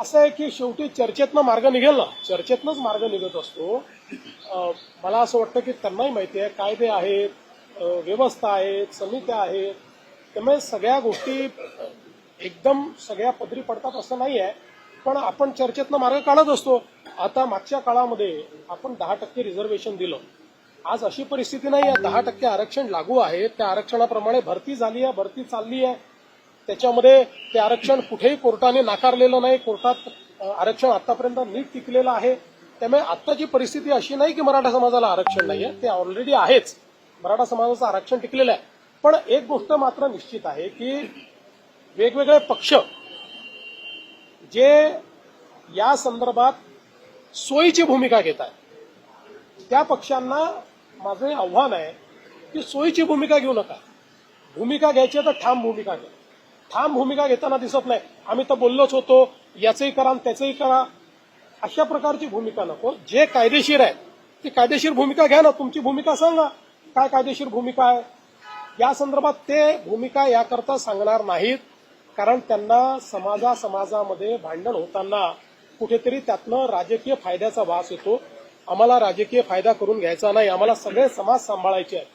असं आहे की शेवटी चर्चेतनं मार्ग निघेल ना, चर्चेतनंच मार्ग निघत असतो. मला असं वाटतं की त्यांनाही माहिती आहे, कायदे आहेत, व्यवस्था आहेत, समित्या आहेत, त्यामुळे सगळ्या गोष्टी एकदम सगळ्या पदरी पडतात असं नाही आहे. पण आपण चर्चेतनं मार्ग काढत असतो. आता मागच्या काळामध्ये आपण 10% रिझर्वेशन दिलं. आज अशी परिस्थिती नाही आहे, 10% आरक्षण लागू आहे. त्या आरक्षणाप्रमाणे भरती झाली आहे, भरती चालली आहे. त्याच्यामध्ये ते आरक्षण कुठेही कोर्टाने नाकारलेलं नाही. कोर्टात आरक्षण आतापर्यंत नीट टिकलेलं आहे. त्यामुळे आत्ताची परिस्थिती अशी नाही की मराठा समाजाला आरक्षण नाहीये, ते ऑलरेडी आहेच. मराठा समाजाचं आरक्षण टिकलेलं आहे. पण एक गोष्ट मात्र निश्चित आहे की वेगवेगळे पक्ष जे या संदर्भात सोयीची भूमिका घेत आहेत, त्या पक्षांना माझं आव्हान आहे की सोयीची भूमिका घेऊ नका. भूमिका घ्यायची तर ठाम भूमिका घ्या. ठाम भूमिका घेताना दिसत नाही. आम्ही तर बोललोच होतो, याचंही करा आणि त्याचंही करा, अशा प्रकारची भूमिका नको. जे कायदेशीर आहे ती कायदेशीर भूमिका घ्या ना. तुमची भूमिका सांगा, काय कायदेशीर भूमिका आहे. या संदर्भात ते भूमिका याकरता सांगणार नाहीत, कारण त्यांना समाजामध्ये भांडण होताना कुठेतरी त्यातनं राजकीय फायद्याचा वास येतो. आम्हाला राजकीय फायदा करून घ्यायचा नाही. आम्हाला सगळे समाज सांभाळायचे आहेत.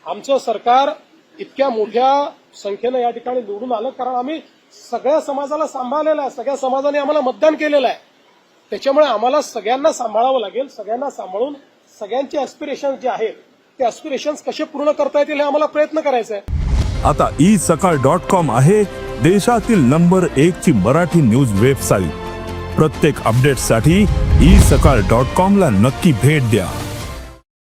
आमचं सरकार इतक्या मोठ्या संख्येनं या ठिकाणी निवडून आलं कारण आम्ही सगळ्या समाजाला सांभाळलेलं आहे. सगळ्या समाजाने आम्हाला मतदान केलेलं आहे. त्याच्यामुळे आम्हाला सगळ्यांना सांभाळावं लागेल. सगळ्यांना सांभाळून सगळ्यांचे ॲस्पिरेशन्स जे आहेत ते ॲस्पिरेशन्स कसे पूर्ण करता येतील हे आम्हाला प्रयत्न करायचा आहे. आता isakal.com आहे देशातील नंबर 1 ची मराठी न्यूज वेबसाईट. प्रत्येक अपडेटसाठी isakal.com ला नक्की भेट द्या.